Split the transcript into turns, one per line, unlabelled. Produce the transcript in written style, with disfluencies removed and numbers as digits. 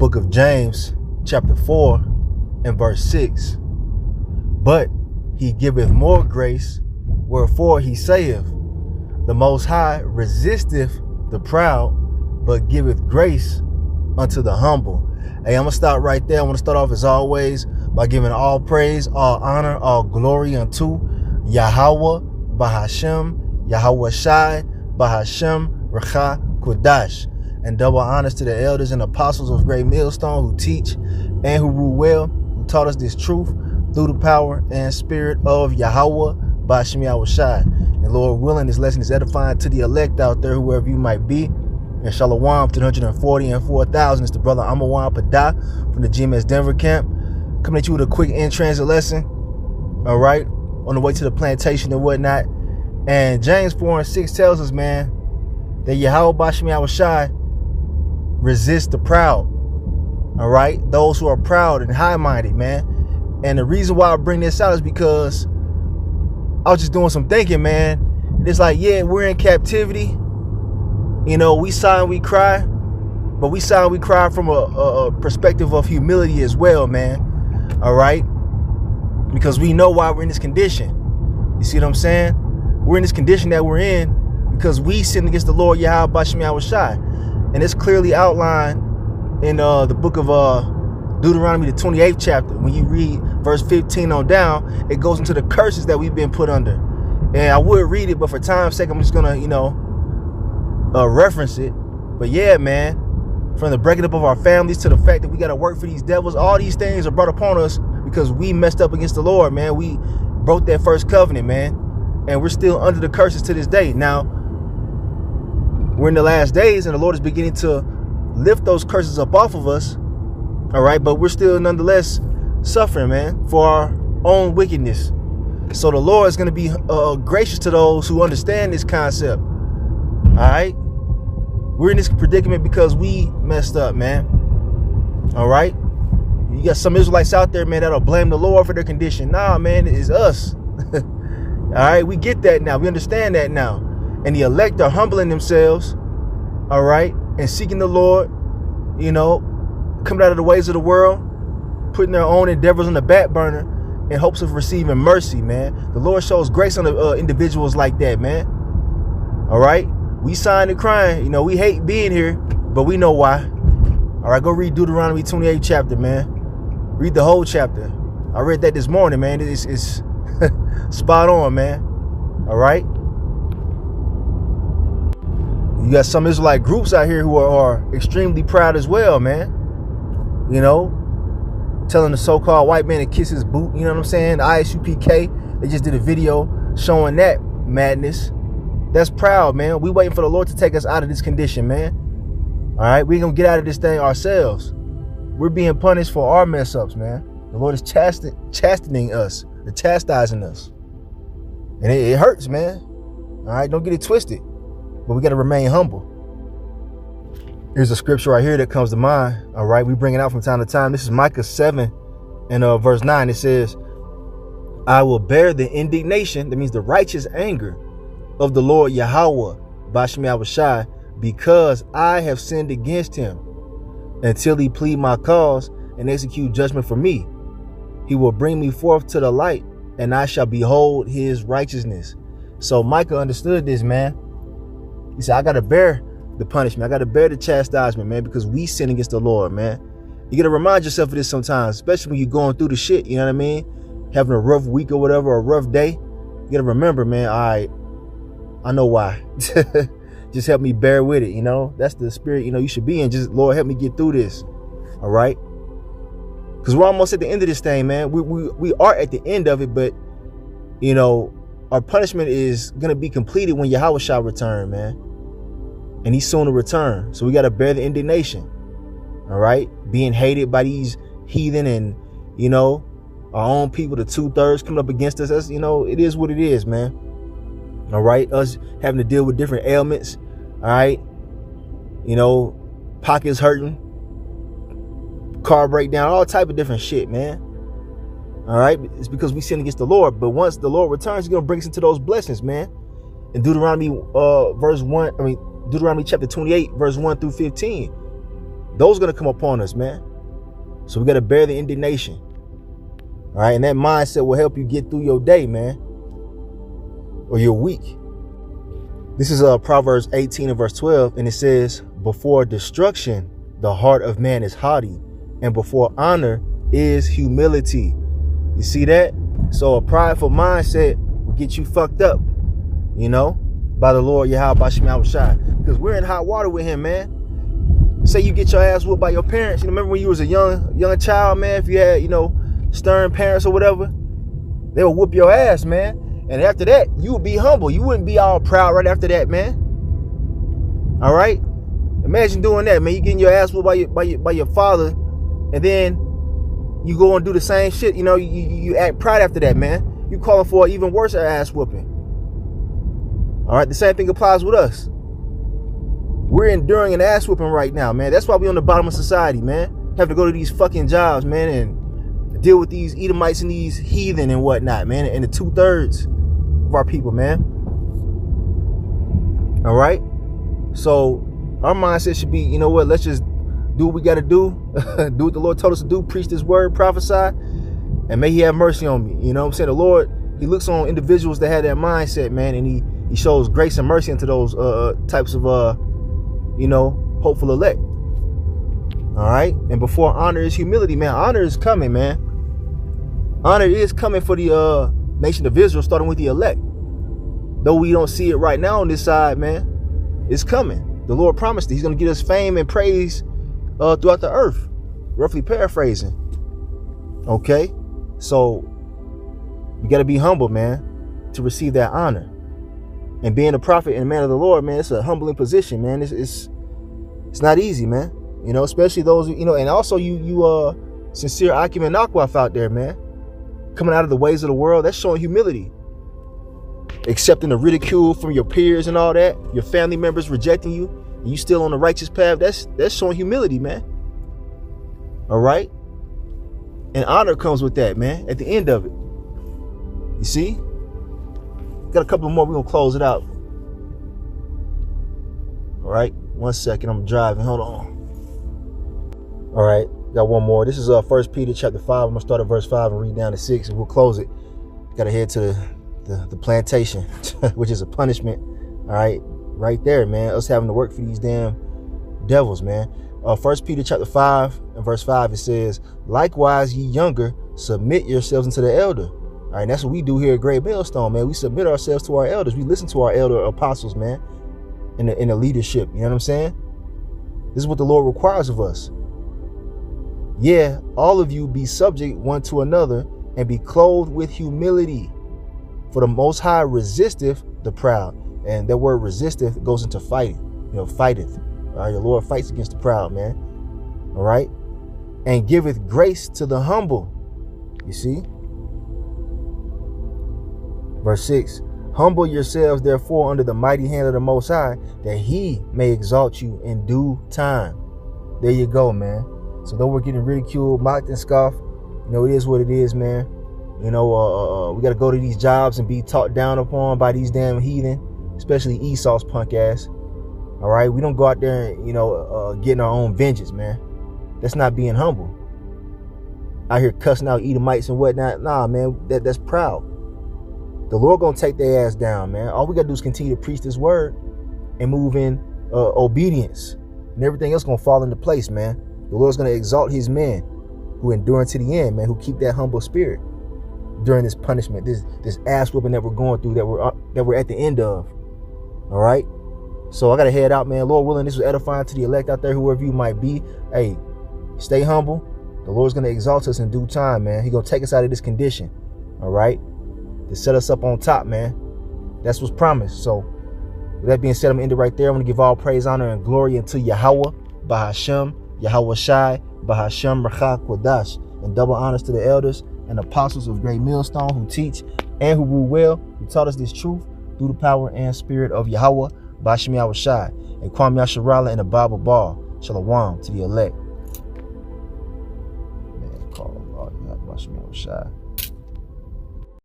book of James, chapter 4 and verse 6. But he giveth more grace, wherefore he saith, the Most High resisteth the proud, but giveth grace unto the humble. Hey, I'm going to stop right there. I want to start off as always by giving all praise, all honor, all glory unto Yahweh, Bahashem, Yahweh Shai, Bahashem, Recha, Kodash. And double honors to the elders and apostles of Great Millstone who teach and who rule well, who taught us this truth through the power and spirit of Yahweh, Bahashem, Yahweh Shai. And Lord willing, this lesson is edifying to the elect out there, whoever you might be. And Shalom to the 140 and 4,000. It's the brother Amawan Pada from the GMS Denver camp, coming at you with a quick in-transit lesson. All right, on the way to the plantation and whatnot. And James 4 and 6 tells us, man, that Yahweh Bahashem Yahweh Shai resist the proud. All right, those who are proud and high-minded, man. And the reason why I bring this out is because I was just doing some thinking, man. And it's like, yeah, we're in captivity. You know, we sigh and we cry, but we sigh and we cry from a perspective of humility as well, man. All right, because we know why we're in this condition. You see what I'm saying? We're in this condition that we're in because we sinned against the Lord Yahweh Bahashem Yahweh Shai. And it's clearly outlined in the book of Deuteronomy, the 28th chapter. When you read verse 15 on down, it goes into the curses that we've been put under. And I would read it, but for time's sake, I'm just gonna, reference it. But yeah, man, from the breaking up of our families to the fact that we got to work for these devils, all these things are brought upon us because we messed up against the Lord, man. We broke that first covenant, man, and we're still under the curses to this day. Now we're in the last days and the Lord is beginning to lift those curses up off of us. All right, but we're still nonetheless suffering, man, for our own wickedness. So the Lord is going to be gracious to those who understand this concept. All right, we're in this predicament because we messed up, man. All right, you got some Israelites out there, man, that'll blame the Lord for their condition. Nah, man, it is us. All right, we get that now. We understand that now. And the elect are humbling themselves, all right, and seeking the Lord, coming out of the ways of the world, putting their own endeavors on the back burner in hopes of receiving mercy, man. The Lord shows grace on the individuals like that, man. All right. We sighing and crying. We hate being here, but we know why. All right, go read Deuteronomy 28th chapter, man. Read the whole chapter. I read that this morning, man. It's spot on, man. All right. You got some Israelite groups out here who are extremely proud as well, man. Telling the so-called white man to kiss his boot. You know what I'm saying? The ISUPK, they just did a video showing that madness. That's proud, man. We waiting for the Lord to take us out of this condition, man. All right, we gonna get out of this thing ourselves. We're being punished for our mess ups, man. The Lord is chastening us, chastising us, and it hurts, man. All right, don't get it twisted, but we got to remain humble. Here's a scripture right here that comes to mind. All right, we bring it out from time to time. This is Micah 7 and verse 9. It says, "I will bear the indignation," that means the righteous anger, "of the Lord Yahweh, Bahashem Yahweh Shai, because I have sinned against him, until he plead my cause and execute judgment for me. He will bring me forth to the light, and I shall behold his righteousness." So Micah understood this, man. He said, I got to bear the punishment. I got to bear the chastisement, man, because we sin against the Lord, man. You got to remind yourself of this sometimes, especially when you're going through the shit, you know what I mean? Having a rough week or whatever, a rough day. You got to remember, man, I know why. Just help me bear with it, That's the spirit, you should be in. Just, Lord, help me get through this. All right? Because we're almost at the end of this thing, man. We are at the end of it, but, our punishment is going to be completed when Yahweh shall return, man. And he's soon to return. So we got to bear the indignation. All right? Being hated by these heathen and, our own people, the 2/3 coming up against us. That's, it is what it is, man. All right, us having to deal with different ailments. All right, pockets hurting, car breakdown, all type of different shit, man. All right, it's because we sin against the Lord. But once the Lord returns, he's gonna bring us into those blessings, man. In Deuteronomy Deuteronomy chapter 28, verse 1 through 15. Those are going to come upon us, man. So we got to bear the indignation. All right. And that mindset will help you get through your day, man. Or your week. This is Proverbs 18 and verse 12. And it says, before destruction, the heart of man is haughty, and before honor is humility. You see that? So a prideful mindset will get you fucked up, you know, by the Lord Yahweh Shai. Because we're in hot water with him, man. Say you get your ass whooped by your parents. You know, remember when you was a young child, man, if you had, you know, stern parents or whatever, they would whoop your ass, man. And after that, you would be humble. You wouldn't be all proud right after that, man. All right? Imagine doing that, man. You getting your ass whooped by your father, and then you go and do the same shit. You know, you act proud after that, man. You calling for an even worse ass whooping. All right? The same thing applies with us. We're enduring an ass whooping right now, man. That's why we're on the bottom of society, man. Have to go to these fucking jobs, man, and deal with these Edomites and these heathen and whatnot, man. And the 2/3 of our people, man. All right? So our mindset should be, you know what, let's just do what we got to do. Do what the Lord told us to do. Preach this word, prophesy, and may he have mercy on me. You know what I'm saying? The Lord, he looks on individuals that have that mindset, man, and he shows grace and mercy into those types of, you know, hopeful elect. All right? And before honor is humility, man. Honor is coming, man. Honor is coming for the nation of Israel, starting with the elect. Though we don't see it right now on this side, man, it's coming. The Lord promised it. He's going to get us fame and praise throughout the earth. Roughly paraphrasing. Okay? So, we got to be humble, man, to receive that honor. And being a prophet and a man of the Lord, man, it's a humbling position, man. It's not easy, man. You know, especially those, you know, and also you sincere Akim and Akwaf out there, man. Coming out of the ways of the world, that's showing humility. Accepting the ridicule from your peers and all that, your family members rejecting you, and you still on the righteous path, that's showing humility, man. All right? And honor comes with that, man, at the end of it. You see? Got a couple more, we're going to close it out. All right? 1 second, I'm driving, hold on. All right, got one more. This is 1 Peter chapter 5. I'm going to start at verse 5 and read down to 6, and we'll close it. Got to head to the plantation, which is a punishment. All right there, man. Us having to work for these damn devils, man. 1 Peter chapter 5 and verse 5, it says, likewise, ye younger, submit yourselves unto the elder. All right, that's what we do here at Great Millstone, man. We submit ourselves to our elders. We listen to our elder apostles, man, in the leadership. You know what I'm saying? This is what the Lord requires of us. Yeah, all of you be subject one to another, and be clothed with humility. For the Most High resisteth the proud. And that word resisteth goes into fighting. You know, fighteth. All right, the Lord fights against the proud, man. All right? And giveth grace to the humble. You see? Verse 6. Humble yourselves, therefore, under the mighty hand of the Most High, that he may exalt you in due time. There you go, man. So though we're getting ridiculed, mocked, and scoffed, you know, it is what it is, man. You know, we got to go to these jobs and be talked down upon by these damn heathen, especially Esau's punk ass. All right, we don't go out there and, you know, getting our own vengeance, man. That's not being humble. Out here cussing out Edomites and whatnot. Nah, man, that's proud. The Lord gonna take their ass down, man. All we gotta do is continue to preach this word and move in obedience, and everything else gonna fall into place, man. The Lord's gonna exalt his men who endure to the end, man, who keep that humble spirit during this punishment, this ass whooping that we're going through, that we're at the end of. All right. So I gotta head out, man. Lord willing, this was edifying to the elect out there, whoever you might be. Hey, stay humble. The Lord's gonna exalt us in due time, man. He's gonna take us out of this condition. All right. To set us up on top, man. That's what's promised. So with that being said, I'm gonna end it right there. I'm gonna give all praise, honor, and glory unto Yahweh, Bahashem, Yahweh Shai, Bahashem, Rachak, Kodash, and double honors to the elders and apostles of Great Millstone who teach and who rule well, who taught us this truth through the power and spirit of Yahweh, Bahashem Yahweh Shai, and Kwam Yasharala and the Bible Ball. Shalom to the elect. Man, call Allah, Bahashem Yahweh Shai.